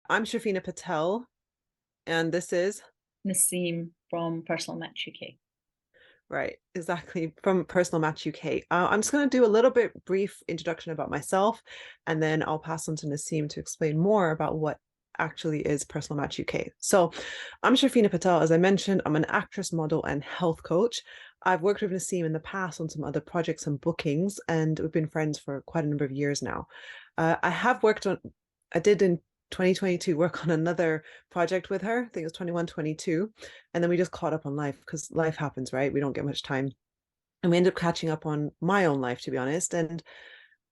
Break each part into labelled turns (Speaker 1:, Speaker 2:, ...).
Speaker 1: I'm Shafina Patel, and this is
Speaker 2: Naseem from Personal Match UK.
Speaker 1: right, exactly from Personal Match UK. I'm just going to do a little bit brief introduction about myself, and then I'll pass on to Naseem to explain more about what actually is Personal Match UK. So, I'm Shafina Patel. As I mentioned, I'm an actress, model, and health coach. I've worked with Naseem in the past on some other projects and bookings, and we've been friends for quite a number of years now. I did in 2022 work on another project with her. I think it was 21, 22. And then we just caught up on life because life happens, right? We don't get much time. And we ended up catching up on my own life, to be honest. And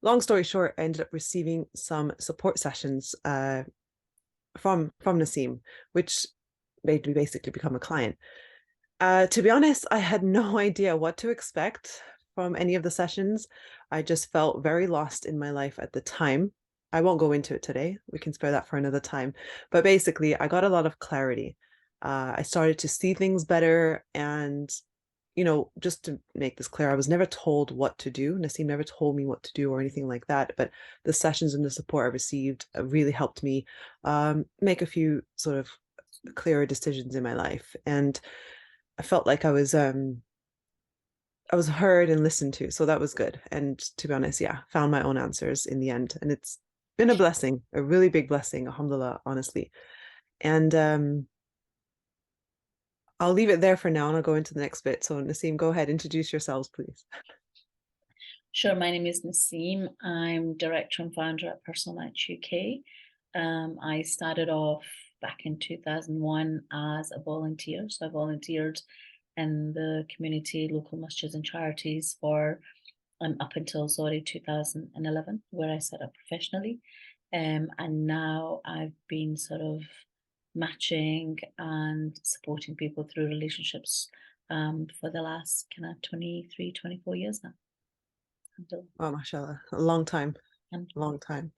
Speaker 1: long story short, I ended up receiving some support sessions from Naseem, which made me basically become a client. To be honest, I had no idea what to expect from any of the sessions. I just felt very lost in my life at the time. I won't go into it today. We can spare that for another time. But basically, I got a lot of clarity. I started to see things better. And, just to make this clear, I was never told what to do. Naseem never told me what to do or anything like that. But the sessions and the support I received really helped me make a few sort of clearer decisions in my life. And I felt like I was heard and listened to, so that was good. And to be honest, yeah, found my own answers in the end, and it's been a blessing, a really big blessing, alhamdulillah, honestly. And I'll leave it there for now, and I'll go into the next bit. So Naseem, go ahead, introduce yourselves, please.
Speaker 2: Sure, my name is Naseem. I'm director and founder at Personal Match UK. I started off back in 2001 as a volunteer. So I volunteered in the community, local masjids and charities for up until 2011, where I set up professionally. And now I've been sort of matching and supporting people through relationships for the last kind of 23, 24 years now.
Speaker 1: Oh, mashallah, a long time,
Speaker 2: And
Speaker 1: long time.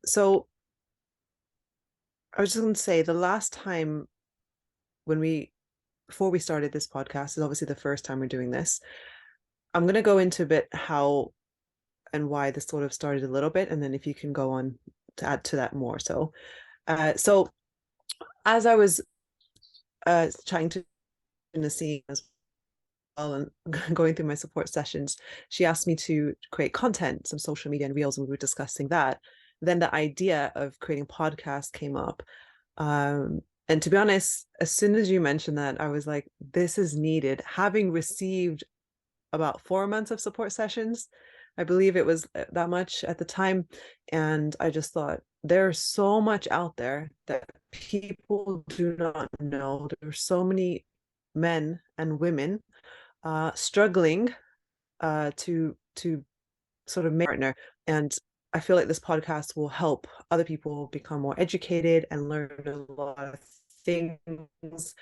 Speaker 1: So I was just going to say the last time when we before we started this podcast is obviously the first time we're doing this. I'm going to go into a bit how and why this sort of started a little bit, and then if you can go on to add to that more. So as I was trying to Naseem as well and going through my support sessions, she asked me to create content, some social media and reels, and we were discussing that. Then the idea of creating podcasts came up. And to be honest, as soon as you mentioned that, I was like, this is needed. Having received about 4 months of support sessions, I believe it was that much at the time. And I just thought, there's so much out there that people do not know. There's so many men and women struggling to sort of make a partner. And I feel like this podcast will help other people become more educated and learn a lot of things.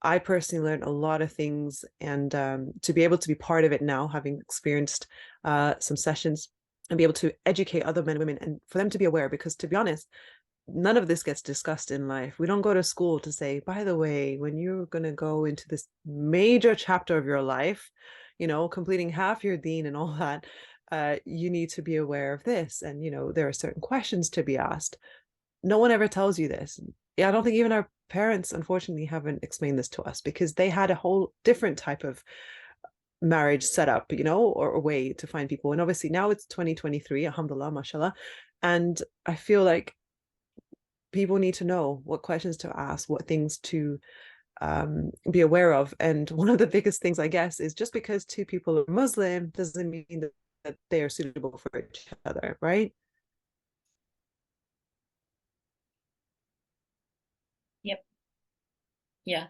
Speaker 1: I personally learned a lot of things, and to be able to be part of it now, having experienced some sessions, and be able to educate other men and women, and for them to be aware, because to be honest, none of this gets discussed in life. We don't go to school to say, by the way, when you're going to go into this major chapter of your life, completing half your deen and all that, you need to be aware of this. And, there are certain questions to be asked. No one ever tells you this. Yeah, I don't think even our parents, unfortunately, haven't explained this to us because they had a whole different type of marriage setup, or a way to find people. And obviously now it's 2023, alhamdulillah, mashallah. And I feel like people need to know what questions to ask, what things to be aware of. And one of the biggest things, I guess, is just because two people are Muslim doesn't mean that they are suitable for each other, right?
Speaker 2: yep, yeah.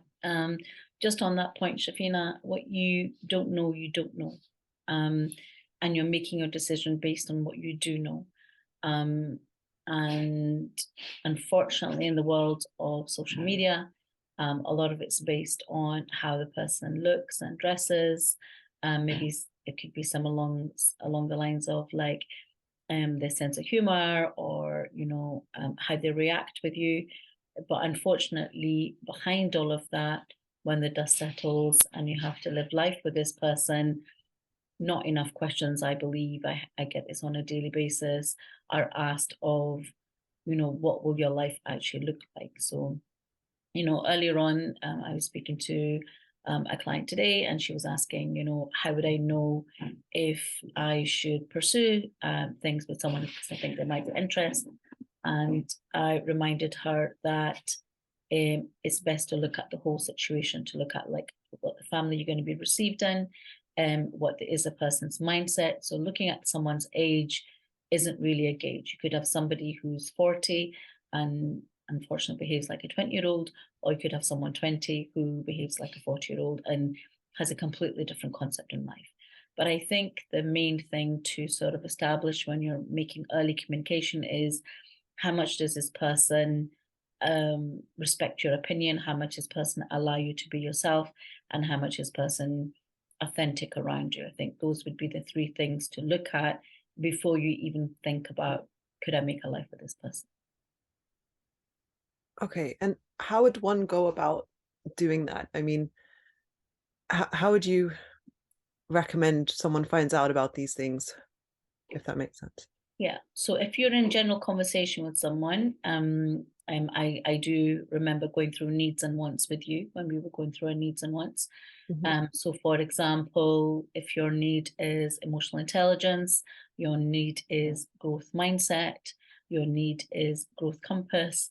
Speaker 2: Just on that point, Shafina, what you don't know, you don't know. Um, and you're making your decision based on what you do know. Um, and unfortunately, in the world of social media, a lot of it's based on how the person looks and dresses. Maybe it could be some along the lines of like their sense of humor, or how they react with you. But unfortunately, behind all of that, when the dust settles and you have to live life with this person, not enough questions, I believe, I get this on a daily basis, are asked of what will your life actually look like? So, earlier on, I was speaking to a client today, and she was asking, how would I know if I should pursue things with someone because I think they might be interested? And I reminded her that it's best to look at the whole situation, to look at like what the family you're going to be received in, what is a person's mindset. So looking at someone's age isn't really a gauge. You could have somebody who's 40 and unfortunately behaves like a 20-year-old, or you could have someone 20 who behaves like a 40-year-old and has a completely different concept in life. But I think the main thing to sort of establish when you're making early communication is how much does this person respect your opinion, how much this person allow you to be yourself, and how much is person authentic around you. I think those would be the three things to look at before you even think about, could I make a life with this person?
Speaker 1: Okay, and how would one go about doing that? I mean, how would you recommend someone finds out about these things, if that makes sense?
Speaker 2: Yeah. So if you're in general conversation with someone, I do remember going through needs and wants with you when we were going through our needs and wants. So for example, if your need is emotional intelligence, your need is growth mindset, your need is growth compass,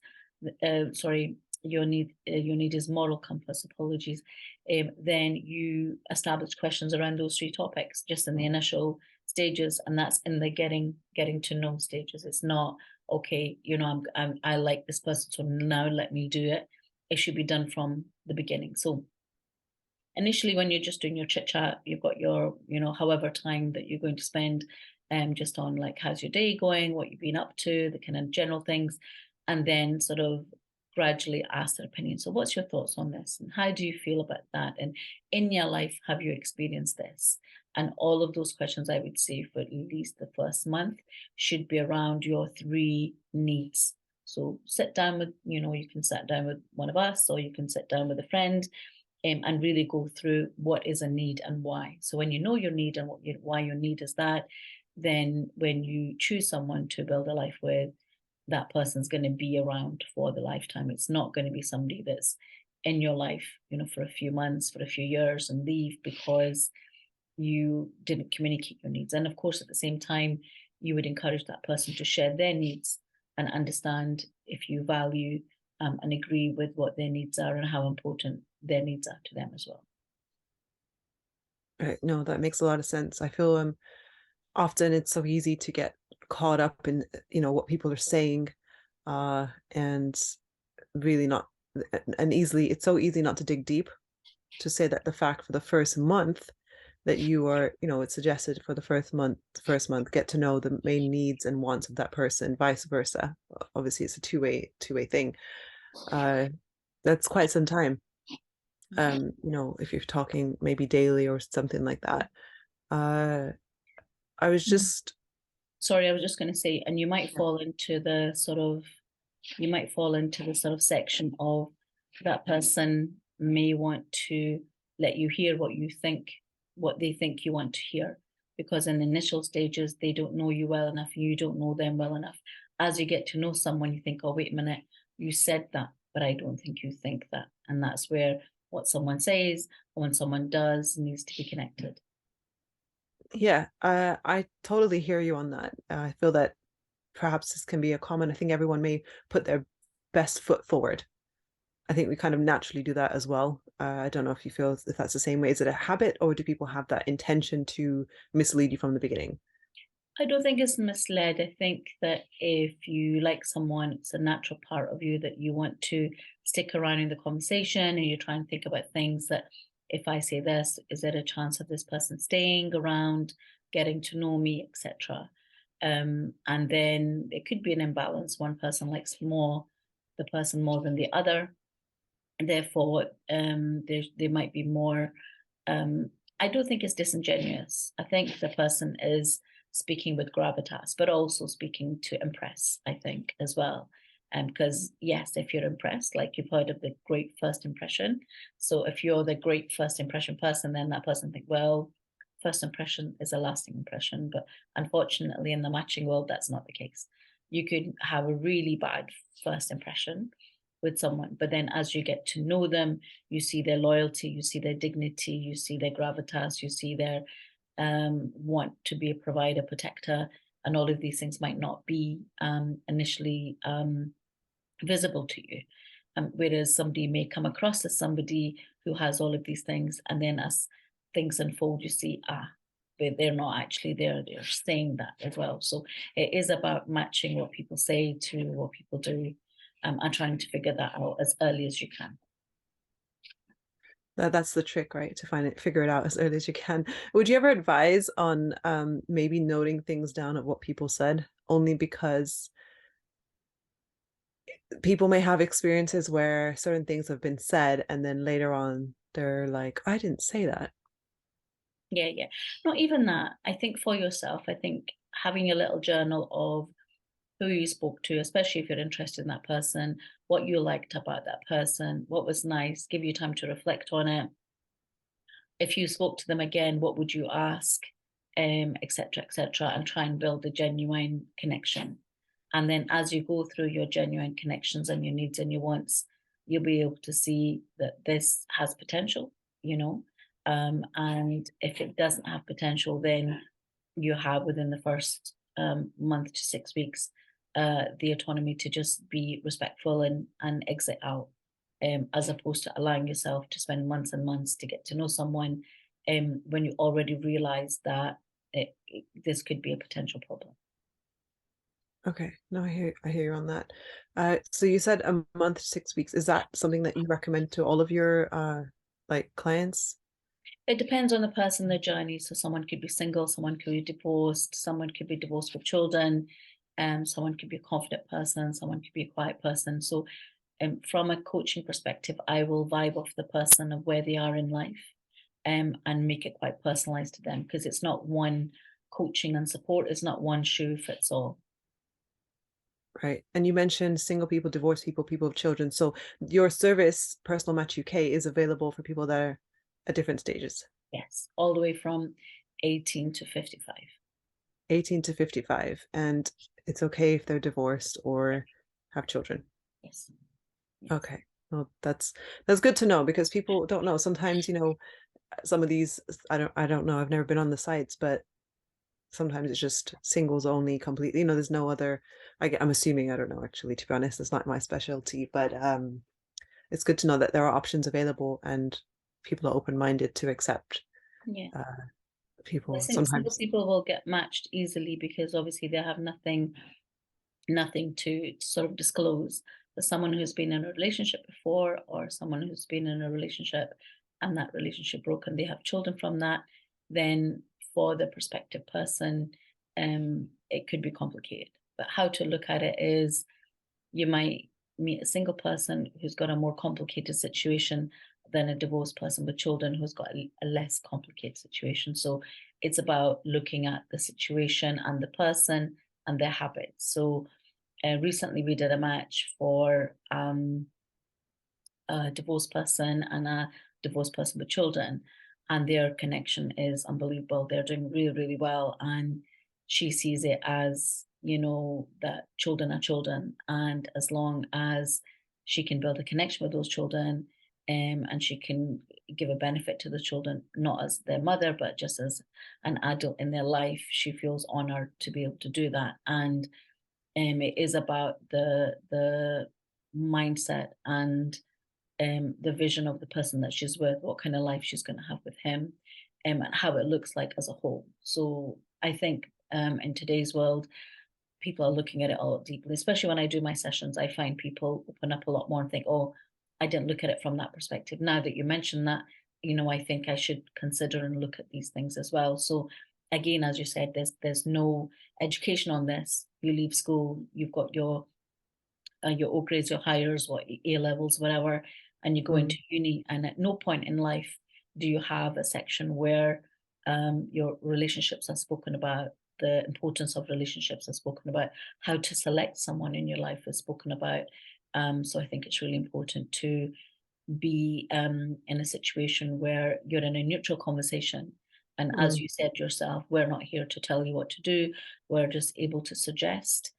Speaker 2: your need is moral compass, apologies, then you establish questions around those three topics just in the initial stages, and that's in the getting to know stages. It's not, okay, I like this person, so now let me do it. It should be done from the beginning. So initially, when you're just doing your chit chat, you've got your, however time that you're going to spend just on like, how's your day going, what you've been up to, the kind of general things, and then sort of gradually ask their opinion. So what's your thoughts on this? And how do you feel about that? And in your life, have you experienced this? And all of those questions, I would say, for at least the first month should be around your three needs. So sit down with, you can sit down with one of us, or you can sit down with a friend, and really go through what is a need and why. So when you know your need and why your need is that, then when you choose someone to build a life with, that person's going to be around for the lifetime. It's not going to be somebody that's in your life, for a few months, for a few years, and leave because you didn't communicate your needs. And of course, at the same time, you would encourage that person to share their needs and understand if you value and agree with what their needs are and how important their needs are to them as well.
Speaker 1: Right. No, that makes a lot of sense. I feel often it's so easy to get caught up in what people are saying, and really not, and easily it's so easy not to dig deep, to say that the fact for the first month that you are, it's suggested for the first month, get to know the main needs and wants of that person, vice versa. Obviously it's a two-way thing. That's quite some time. If you're talking maybe daily or something like that. I was just
Speaker 2: Sorry, I was just going to say, and you might fall into the sort of section of that person may want to let you hear what they think you want to hear, because in the initial stages they don't know you well enough, you don't know them well enough. As you get to know someone, you think, oh, wait a minute, you said that, but I don't think you think that. And that's where what someone says or when someone does needs to be connected.
Speaker 1: Yeah, I totally hear you on that. I feel that perhaps this can be a common. I think everyone may put their best foot forward. I think we kind of naturally do that as well. I don't know if you feel if that's the same way. Is it a habit, or do people have that intention to mislead you from the beginning?
Speaker 2: I don't think it's misled. I think that if you like someone, it's a natural part of you that you want to stick around in the conversation, and you try and think about things that, if I say this, is there a chance of this person staying around, getting to know me, etc. And then it could be an imbalance. One person likes the person more than the other, and therefore they might be more. I don't think it's disingenuous. I think the person is speaking with gravitas, but also speaking to impress, I think, as well. Because yes, if you're impressed, like you've heard of the great first impression. So if you're the great first impression person, then that person think, well, first impression is a lasting impression. But unfortunately, in the matching world, that's not the case. You could have a really bad first impression with someone, but then as you get to know them, you see their loyalty, you see their dignity, you see their gravitas, you see their want to be a provider, protector, and all of these things might not be initially visible to you. Whereas somebody may come across as somebody who has all of these things, and then as things unfold, you see, they're not actually there, they're saying that as well. So it is about matching what people say to what people do, and trying to figure that out as early as you can.
Speaker 1: That's the trick, right? To figure it out as early as you can. Would you ever advise on maybe noting things down of what people said? Only because people may have experiences where certain things have been said, and then later on they're like, I didn't say that.
Speaker 2: Yeah. Not even that. I think for yourself, I think having a little journal of who you spoke to, especially if you're interested in that person, what you liked about that person, what was nice, give you time to reflect on it. If you spoke to them again, what would you ask, etc., etc., and try and build a genuine connection. And then as you go through your genuine connections and your needs and your wants, you'll be able to see that this has potential, and if it doesn't have potential, then you have within the first month to 6 weeks the autonomy to just be respectful and exit out, as opposed to allowing yourself to spend months and months to get to know someone when you already realize that this could be a potential problem.
Speaker 1: Okay, no, I hear you on that. So you said a month to 6 weeks. Is that something that you recommend to all of your like clients?
Speaker 2: It depends on the person, their journey. So someone could be single, someone could be divorced, someone could be divorced with children, someone could be a confident person, someone could be a quiet person. So from a coaching perspective, I will vibe off the person of where they are in life, and make it quite personalized to them, because it's not one coaching and support, it's not one shoe fits all.
Speaker 1: Right. And you mentioned single people, divorced people, people with children. So your service, Personal Match UK, is available for people that are at different stages.
Speaker 2: Yes, all the way from 18 to 55.
Speaker 1: 18 to 55. And it's okay if they're divorced or have children.
Speaker 2: Yes.
Speaker 1: Okay. Well, that's good to know, because people don't know. Sometimes, some of these, I don't know. I've never been on the sites, but sometimes it's just singles only completely. There's no other, I'm assuming, I don't know, actually, to be honest, it's not my specialty, but it's good to know that there are options available and people are open-minded to accept
Speaker 2: Yeah.
Speaker 1: people.
Speaker 2: I think single
Speaker 1: Sometimes
Speaker 2: people will get matched easily because obviously they have nothing to sort of disclose. But someone who's been in a relationship before, or someone who's been in a relationship and that relationship broke and they have children from that, then for the prospective person, it could be complicated. But how to look at it is, you might meet a single person who's got a more complicated situation than a divorced person with children who's got a less complicated situation. So it's about looking at the situation and the person and their habits. So recently we did a match for a divorced person and a divorced person with children, and their connection is unbelievable. They're doing really, really well, and she sees it as, that children are children, and as long as she can build a connection with those children, and she can give a benefit to the children, not as their mother, but just as an adult in their life, she feels honored to be able to do that. And it is about the mindset and the vision of the person that she's with, what kind of life she's going to have with him, and how it looks like as a whole. So I think in today's world, people are looking at it a lot deeply, especially when I do my sessions. I find people open up a lot more and think, oh, I didn't look at it from that perspective. Now that you mentioned that, I think I should consider and look at these things as well. So again, as you said, there's no education on this. You leave school, you've got your O grades, your hires, what A levels, whatever, and you go into uni, and at no point in life do you have a section where your relationships are spoken about, the importance of relationships are spoken about, how to select someone in your life is spoken about. So I think it's really important to be in a situation where you're in a neutral conversation. And as you said yourself, we're not here to tell you what to do. We're just able to suggest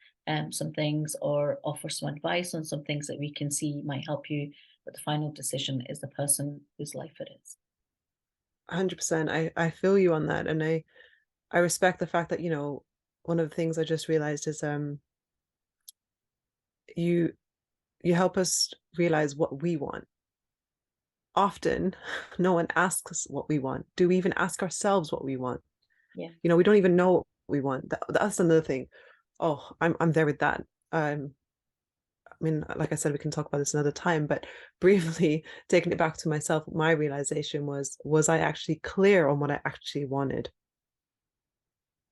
Speaker 2: some things, or offer some advice on some things that we can see might help you. But the final decision is the person whose life it is.
Speaker 1: 100%. I feel you on that. And I respect the fact that, one of the things I just realized is you help us realize what we want. Often, no one asks us what we want. Do we even ask ourselves what we want?
Speaker 2: Yeah.
Speaker 1: We don't even know what we want. That's another thing. Oh, I'm there with that. I mean, like I said, we can talk about this another time, but briefly taking it back to myself, my realization was I actually clear on what I actually wanted?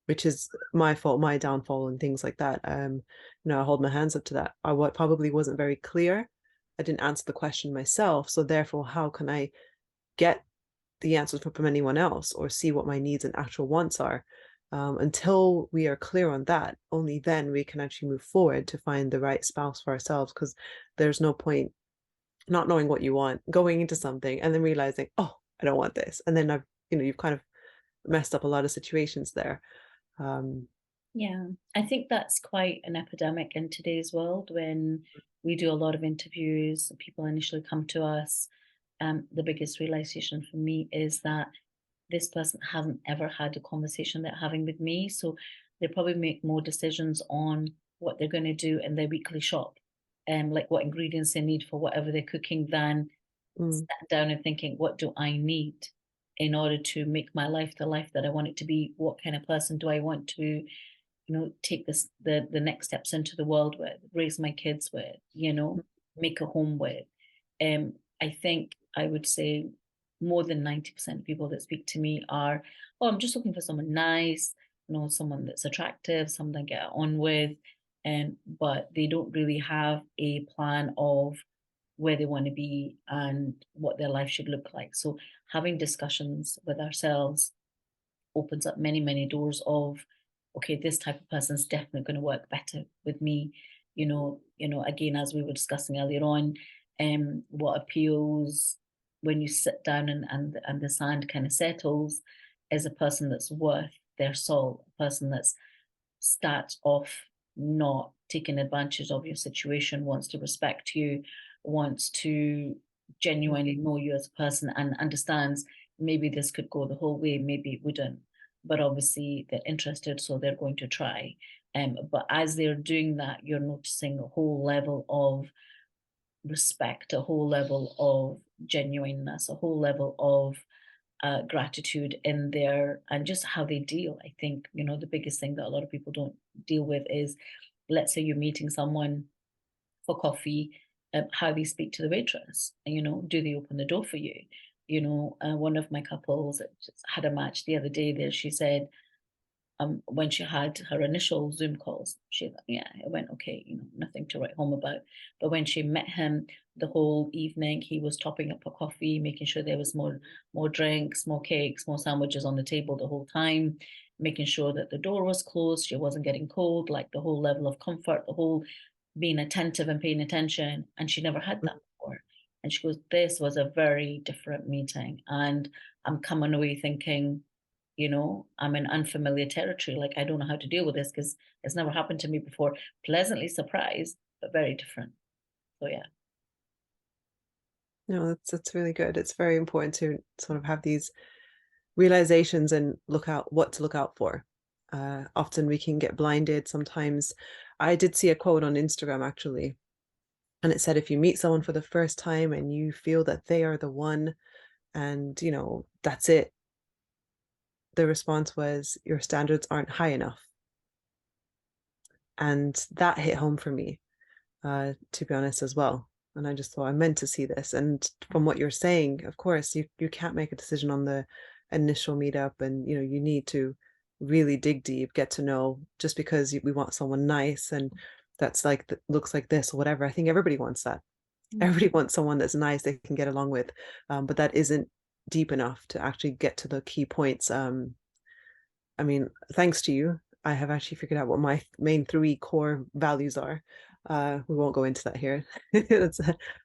Speaker 1: Which is my fault, my downfall, and things like that. I hold my hands up to that. I probably wasn't very clear. I didn't answer the question myself. So therefore, how can I get the answers from anyone else or see what my needs and actual wants are? Until we are clear on that, only then we can actually move forward to find the right spouse for ourselves. Because there's no point not knowing what you want, going into something and then realizing, oh, I don't want this. And then you've kind of messed up a lot of situations there.
Speaker 2: Yeah, I think that's quite an epidemic in today's world when we do a lot of interviews, people initially come to us. The biggest realization for me is that this person hasn't ever had a conversation they're having with me. So they probably make more decisions on what they're going to do in their weekly shop and like what ingredients they need for whatever they're cooking than sitting down and thinking, what do I need in order to make my life the life that I want it to be? What kind of person do I want to take the next steps into the world with, raise my kids with, make a home with. I think I would say more than 90% of people that speak to me are, oh, I'm just looking for someone nice, someone that's attractive, someone I get on with. But they don't really have a plan of where they want to be and what their life should look like. So having discussions with ourselves opens up many, many doors of, okay, this type of person is definitely going to work better with me. Again, as we were discussing earlier on, what appeals when you sit down and the sand kind of settles is a person that's worth their salt, a person that's starts off not taking advantage of your situation, wants to respect you, wants to genuinely know you as a person and understands maybe this could go the whole way, maybe it wouldn't. But obviously they're interested, so they're going to try. But as they're doing that, you're noticing a whole level of respect, a whole level of genuineness, a whole level of gratitude in there, and just how they deal. I think, the biggest thing that a lot of people don't deal with is, let's say you're meeting someone for coffee, how they speak to the waitress. Do they open the door for you? One of my couples just had a match the other day there. She said, when she had her initial Zoom calls, she thought, yeah, it went okay, nothing to write home about. But when she met him the whole evening, he was topping up her coffee, making sure there was more drinks, more cakes, more sandwiches on the table the whole time, making sure that the door was closed, she wasn't getting cold, like the whole level of comfort, the whole being attentive and paying attention. And she never had that before. And she goes, this was a very different meeting. And I'm coming away thinking, I'm in unfamiliar territory. Like, I don't know how to deal with this because it's never happened to me before. Pleasantly surprised, but very different. So, yeah.
Speaker 1: No, that's really good. It's very important to sort of have these realizations and what to look out for. Often we can get blinded. Sometimes I did see a quote on Instagram actually, and it said, if you meet someone for the first time and you feel that they are the one and, that's it, the response was, your standards aren't high enough. And that hit home for me, to be honest, as well. And I just thought, I meant to see this. And from what you're saying, of course, you can't make a decision on the initial meetup, and you need to really dig deep, get to know. Just because we want someone nice and that's like looks like this or whatever, I think everybody wants that. Everybody wants someone that's nice, they can get along with, but that isn't deep enough to actually get to the key points. I mean, thanks to you, I have actually figured out what my main 3 core values are. We won't go into that here.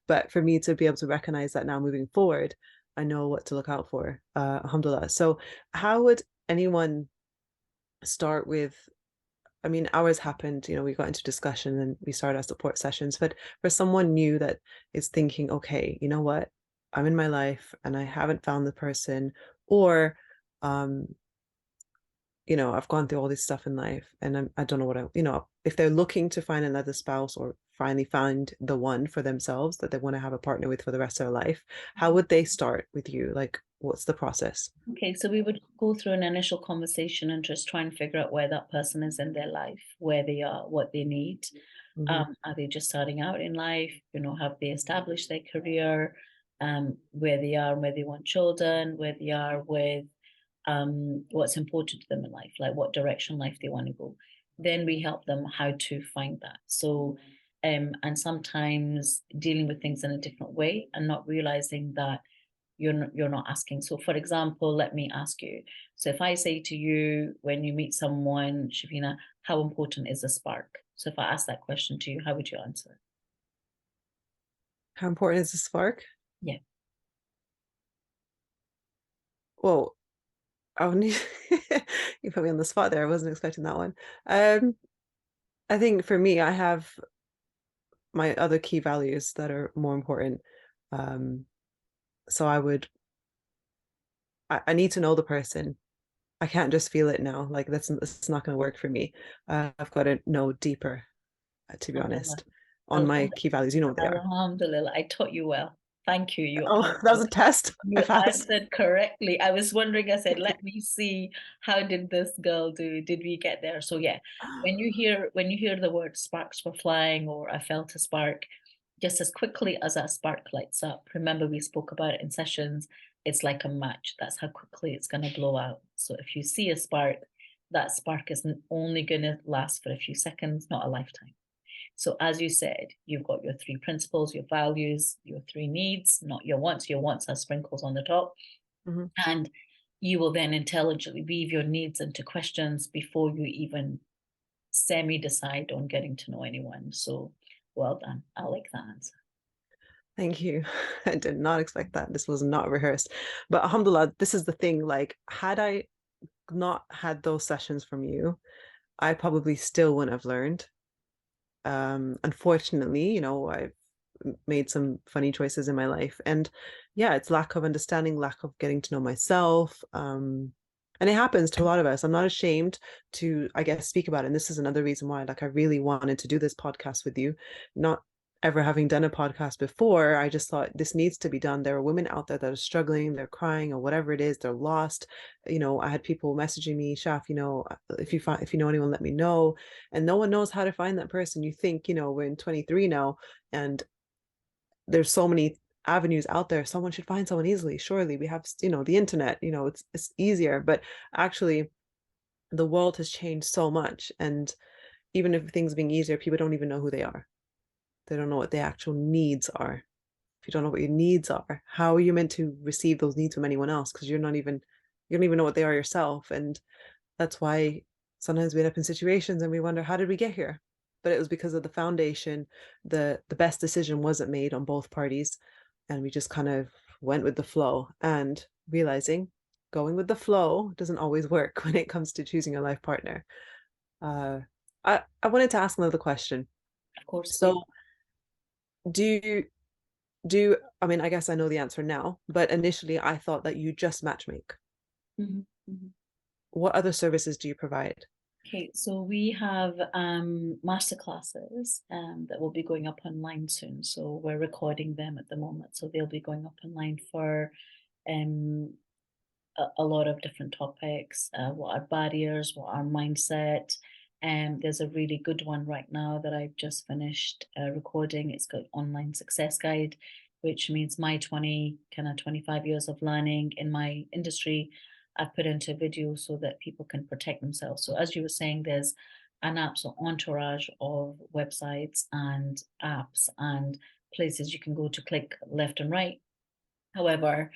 Speaker 1: But for me to be able to recognize that now moving forward, I know what to look out for. Alhamdulillah. So how would anyone start with I mean, ours happened, we got into discussion and we started our support sessions. But for someone new that is thinking, okay, you know what? I'm in my life and I haven't found the person, or, um, I've gone through all this stuff in life and I don't know what if they're looking to find another spouse or finally find the one for themselves that they want to have a partner with for the rest of their life, how would they start with you? Like, what's the process?
Speaker 2: Okay, so we would go through an initial conversation and just try and figure out where that person is in their life, where they are, what they need.
Speaker 1: Mm-hmm.
Speaker 2: Are they just starting out in life? Have they established their career? Where they are, where they want children, where they are with what's important to them in life, like what direction life they want to go. Then we help them how to find that. So, and sometimes dealing with things in a different way and not realizing that you're not asking. So, for example, let me ask you. So, if I say to you when you meet someone, Shafina, how important is a spark? So, if I ask that question to you, how would you answer?
Speaker 1: How important is the spark?
Speaker 2: Yeah.
Speaker 1: Well, oh, you put me on the spot there. I wasn't expecting that one. I think for me, I have my other key values that are more important. Um, so I need to know the person. I can't just feel it now. Like that's not going to work for me. I've got to know deeper, to be honest, on my key values. You know what they are.
Speaker 2: Alhamdulillah, I taught you well. Thank you.
Speaker 1: Oh, that was a test. I
Speaker 2: You
Speaker 1: passed.
Speaker 2: answered correctly. I was wondering, I said, let me see how did this girl do? Did we get there? So yeah, when you hear the word sparks were flying or I felt a spark, just as quickly as that spark lights up, remember we spoke about it in sessions, it's like a match. That's how quickly it's going to blow out. So if you see a spark, that spark isn't only going to last for a few seconds, not a lifetime. So, as you said, you've got your three principles, your values, your three needs, not your wants. Your wants are sprinkles on the top.
Speaker 1: Mm-hmm.
Speaker 2: And you will then intelligently weave your needs into questions before you even semi decide on getting to know anyone. So, well done. I like that answer.
Speaker 1: Thank you. I did not expect that. This was not rehearsed. But alhamdulillah, this is the thing. Like, had I not had those sessions from you, I probably still wouldn't have learned. Unfortunately, I've made some funny choices in my life. And yeah, it's lack of understanding, lack of getting to know myself. And it happens to a lot of us. I'm not ashamed to, I guess, speak about it. And this is another reason why, like, I really wanted to do this podcast with you. Not ever having done a podcast before, I just thought this needs to be done. There are women out there that are struggling, they're crying or whatever it is, they're lost. I had people messaging me, Shaf, if you know anyone, let me know. And no one knows how to find that person. You think, we're in 23 now and there's so many avenues out there. Someone should find someone easily. Surely we have, the internet, it's easier. But actually, the world has changed so much. And even if things being easier, people don't even know who they are. They don't know what the actual needs are. If you don't know what your needs are, how are you meant to receive those needs from anyone else? Because you don't even know what they are yourself. And that's why sometimes we end up in situations and we wonder, how did we get here? But it was because of the foundation. The best decision wasn't made on both parties. And we just kind of went with the flow and realizing going with the flow doesn't always work when it comes to choosing a life partner. I wanted to ask another question.
Speaker 2: Of course, please.
Speaker 1: So do do I mean, I guess I know the answer now, but initially I thought that you just matchmake.
Speaker 2: Mm-hmm. Mm-hmm.
Speaker 1: What other services do you provide?
Speaker 2: Okay, so we have master classes that will be going up online soon. So we're recording them at the moment. So they'll be going up online for um, a lot of different topics. What are barriers? What are mindset? And there's a really good one right now that I've just finished recording. It's got online success guide, which means my 25 years of learning in my industry. I've put into a video so that people can protect themselves. So as you were saying, there's an absolute entourage of websites and apps and places you can go to click left and right. However,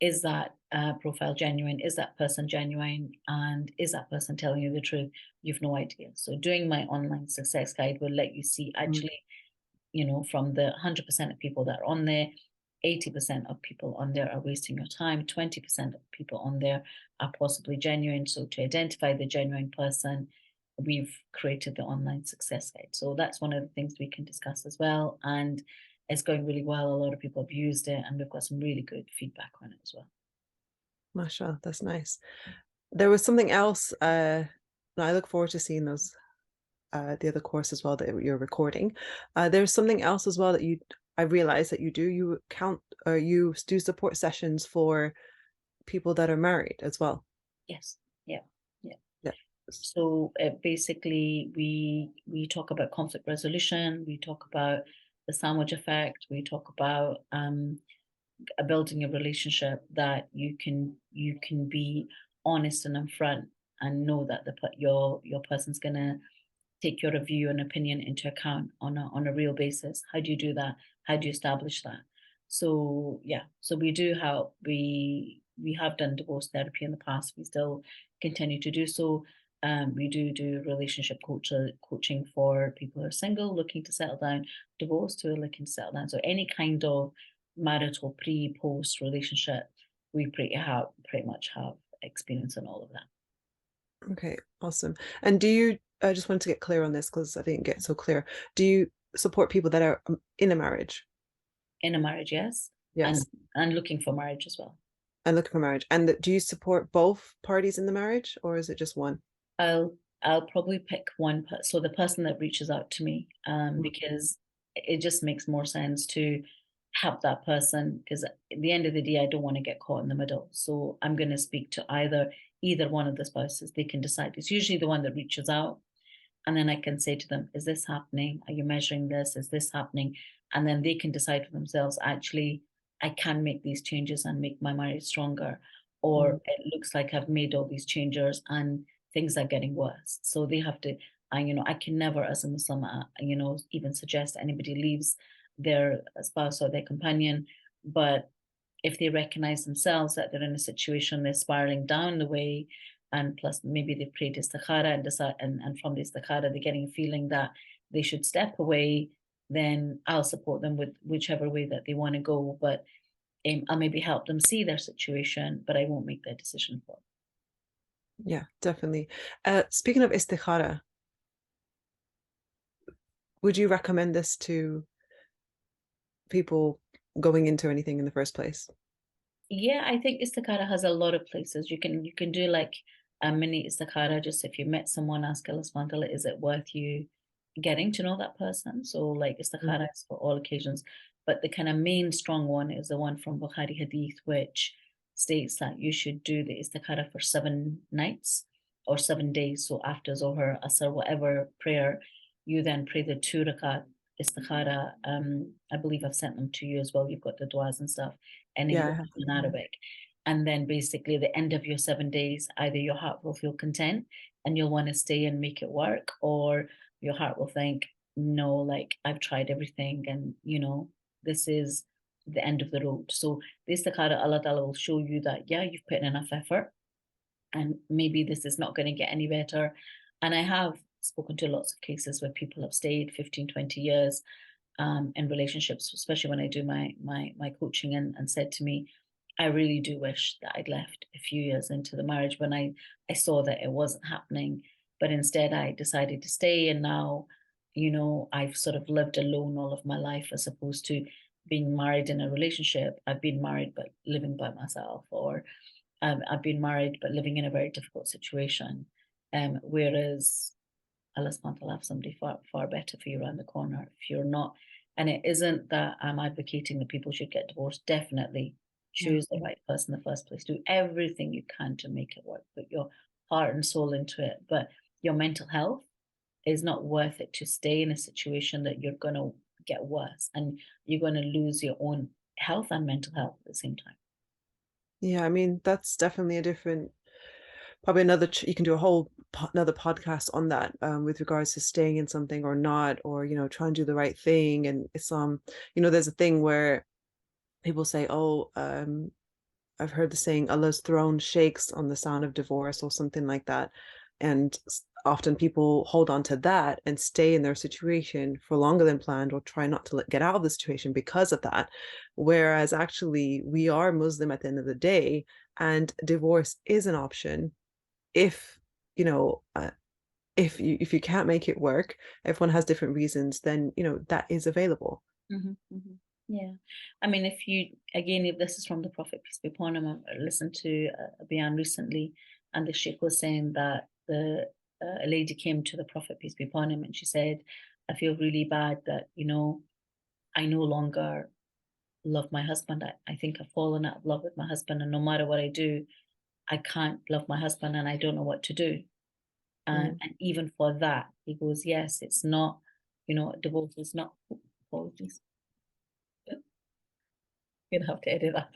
Speaker 2: is that profile genuine? Is that person genuine? And is that person telling you the truth? You've no idea. So doing my online success guide will let you see actually, from the 100% of people that are on there, 80% of people on there are wasting your time. 20% of people on there are possibly genuine. So to identify the genuine person, we've created the online success guide. So that's one of the things we can discuss as well. And it's going really well. A lot of people have used it, and we've got some really good feedback on it as well.
Speaker 1: Mashallah, that's nice. There was something else. I look forward to seeing those, the other course as well that you're recording. There's something else as well that I realize that you do. You do support sessions for people that are married as well.
Speaker 2: Yes. Yeah. Yeah.
Speaker 1: Yeah.
Speaker 2: So basically, we talk about conflict resolution. We talk about the sandwich effect. We talk about building a relationship that you can be honest and upfront and know that your person's gonna take your review and opinion into account on a real basis. How do you do that? How do you establish that? So yeah, so we do help. We have done divorce therapy in the past. We still continue to do so. We do relationship coaching for people who are single, looking to settle down, divorced who are looking to settle down. So any kind of marital pre-post relationship, we pretty much have experience in all of that.
Speaker 1: Okay, awesome. And do you, I just wanted to get clear on this because I didn't get so clear. Do you support people that are in a marriage?
Speaker 2: In a marriage, yes.
Speaker 1: Yes.
Speaker 2: And looking for marriage as well.
Speaker 1: And looking for marriage. And do you support both parties in the marriage, or is it just one?
Speaker 2: I'll probably pick one so the person that reaches out to me, because it just makes more sense to help that person, because at the end of the day I don't want to get caught in the middle. So I'm going to speak to either one of the spouses. They can decide. It's usually the one that reaches out, and then I can say to them, is this happening? Are you measuring this? Is this happening? And then they can decide for themselves, actually, I can make these changes and make my marriage stronger. Or it looks like I've made all these changes and things are getting worse. So they have to, I can never, as a Muslim, even suggest anybody leaves their spouse or their companion. But if they recognize themselves that they're in a situation, they're spiraling down the way, and plus maybe they've prayed istikhara and decide, and from the istikhara they're getting a feeling that they should step away, then I'll support them with whichever way that they want to go. But I'll maybe help them see their situation, but I won't make their decision for them.
Speaker 1: Yeah, definitely. Speaking of istikhara, would you recommend this to people going into anything in the first place?
Speaker 2: Yeah, I think istikhara has a lot of places. You can do like a mini istikhara, just if you met someone, ask Allah subhanahu wa ta'ala, is it worth you getting to know that person? So like istikhara is for all occasions. But the kind of main strong one is the one from Bukhari Hadith, which states that you should do the istikhara for 7 nights or 7 days. So after Zohar, Asr, whatever prayer, you then pray the 2 rakat istikhara. I believe I've sent them to you as well. You've got the duas and stuff in English and Arabic. And then basically the end of your 7 days, either your heart will feel content and you'll want to stay and make it work, or your heart will think, no, like I've tried everything and this is the end of the road. So the istikhara, Allah Ta'ala will show you that, yeah, you've put in enough effort and maybe this is not going to get any better. And I have spoken to lots of cases where people have stayed 15, 20 years in relationships, especially when I do my coaching, and said to me, I really do wish that I'd left a few years into the marriage when I saw that it wasn't happening, but instead I decided to stay. And now, I've sort of lived alone all of my life as opposed to being married in a relationship. I've been married but living by myself, or I've been married but living in a very difficult situation. Whereas Allah subhanahu wa ta'ala have somebody far better for you around the corner if you're not. And it isn't that I'm advocating that people should get divorced. Definitely choose the right person in the first place. Do everything you can to make it work. Put your heart and soul into it. But your mental health is not worth it to stay in a situation that you're going to get worse and you're going to lose your own health and mental health at the same time.
Speaker 1: Yeah, I mean, that's definitely a different, probably you can do a whole another podcast on that, with regards to staying in something or not, or trying to do the right thing. And it's there's a thing where people say, oh, I've heard the saying, Allah's throne shakes on the sound of divorce or something like that. And often people hold on to that and stay in their situation for longer than planned, or try not to get out of the situation because of that. Whereas actually we are Muslim at the end of the day, and divorce is an option if, if you can't make it work, everyone has different reasons, then that is available.
Speaker 2: Yeah, I mean, if this is from the Prophet, peace be upon him. I listened to a bayan recently, and the sheikh was saying that a lady came to the Prophet, peace be upon him, and she said, I feel really bad that I no longer love my husband. I think I've fallen out of love with my husband, and no matter what I do, I can't love my husband, and I don't know what to do. And even for that, he goes, yes, it's not, divorce is not, apologies. You're gonna have to edit that.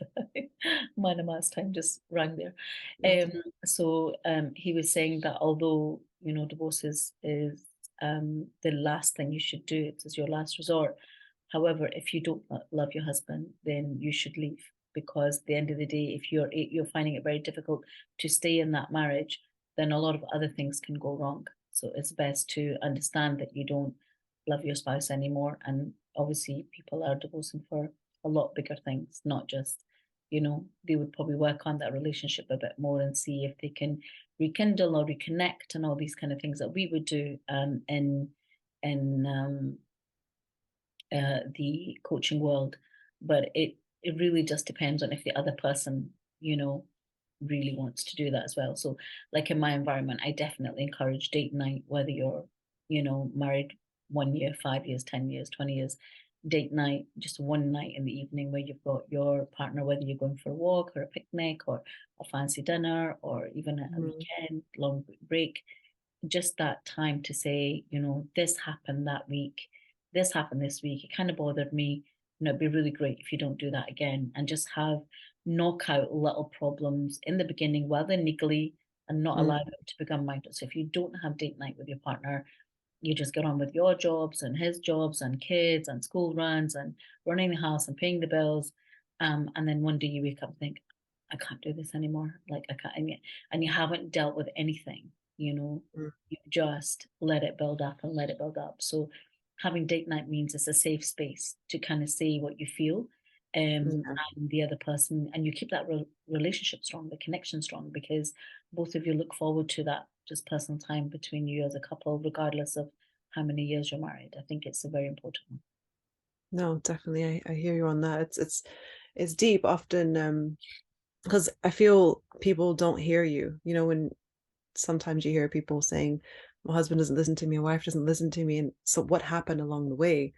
Speaker 2: My namaz time just rang there. So he was saying that although divorce is the last thing you should do, it is your last resort. However, if you don't love your husband, then you should leave, because at the end of the day, if you're finding it very difficult to stay in that marriage, then a lot of other things can go wrong. So it's best to understand that you don't love your spouse anymore. And obviously, people are divorcing for a lot bigger things, not just, they would probably work on that relationship a bit more and see if they can rekindle or reconnect and all these kind of things that we would do in the coaching world. But it really just depends on if the other person, really wants to do that as well. So like in my environment, I definitely encourage date night, whether you're, married 1 year, 5 years, 10 years, 20 years. Date night, just one night in the evening where you've got your partner, whether you're going for a walk or a picnic or a fancy dinner or even a weekend long break, just that time to say, this happened that week, this happened this week, it kind of bothered me. It'd be really great if you don't do that again, and just knock out little problems in the beginning while they're niggly, and not allow them to become marital. So if you don't have date night with your partner, you just get on with your jobs and his jobs and kids and school runs and running the house and paying the bills. And then one day you wake up and think, I can't do this anymore. Like I can't, and you haven't dealt with anything, you just let it build up and let it build up. So having date night means it's a safe space to kind of say what you feel. And the other person, and you keep that relationship strong, the connection strong, because both of you look forward to that just personal time between you as a couple, regardless of how many years you're married. I think it's a very important one.
Speaker 1: No, definitely. I hear you on that. It's deep often, because I feel people don't hear you. When sometimes you hear people saying, my husband doesn't listen to me, my wife doesn't listen to me. And so what happened along the way?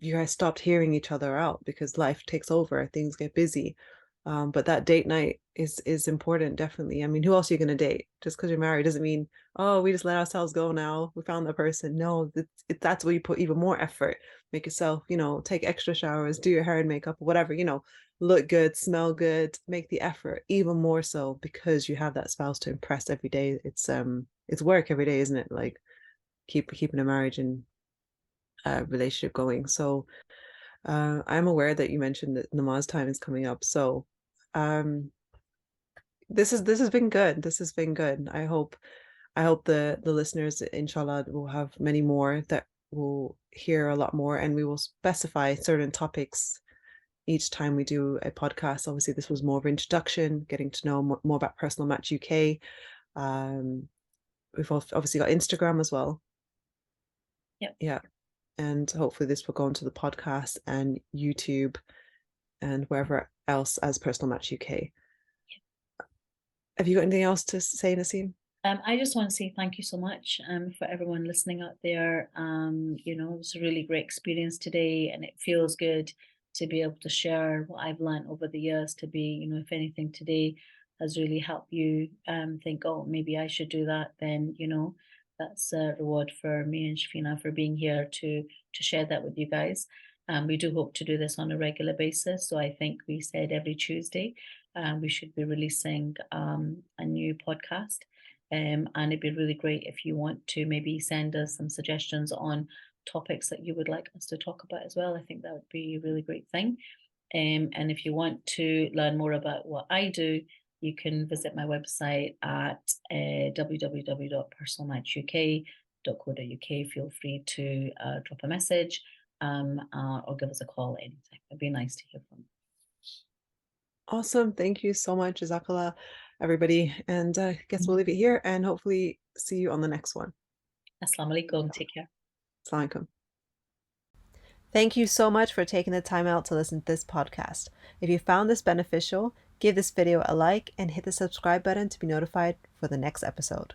Speaker 1: You guys stopped hearing each other out because life takes over, things get busy. But that date night is important, definitely. I mean, who else are you going to date? Just because you're married doesn't mean, oh, we just let ourselves go now. We found that person. No, that's where you put even more effort. Make yourself, take extra showers, do your hair and makeup, whatever, look good, smell good, make the effort even more so because you have that spouse to impress every day. It's work every day, isn't it? Like keeping a marriage and relationship going. So I'm aware that you mentioned that namaz time is coming up. So this has been good. This has been good. I hope the listeners, inshallah, will have many more that will hear a lot more, and we will specify certain topics each time we do a podcast. Obviously, this was more of an introduction, getting to know more about Personal Match UK. We've obviously got Instagram as well.
Speaker 2: Yep.
Speaker 1: Yeah. And hopefully this will go into the podcast and YouTube and wherever else as Personal Match UK. Yep. Have you got anything else to say, Naseem?
Speaker 2: I just want to say thank you so much for everyone listening out there. It was a really great experience today, and it feels good to be able to share what I've learned over the years, to be, if anything today has really helped you think, oh, maybe I should do that, then, that's a reward for me and Shafina for being here to share that with you guys. We do hope to do this on a regular basis. So I think we said every Tuesday we should be releasing a new podcast. And it'd be really great if you want to maybe send us some suggestions on topics that you would like us to talk about as well. I think that would be a really great thing. And if you want to learn more about what I do, you can visit my website at www.personalmatchuk.co.uk. Feel free to drop a message or give us a call anytime. It'd be nice to hear from you.
Speaker 1: Awesome. Thank you so much, Jazakallah, everybody. And I guess we'll leave it here and hopefully see you on the next one.
Speaker 2: Assalamu alaikum. Take care.
Speaker 1: Assalamu alaikum. Thank you so much for taking the time out to listen to this podcast. If you found this beneficial, give this video a like and hit the subscribe button to be notified for the next episode.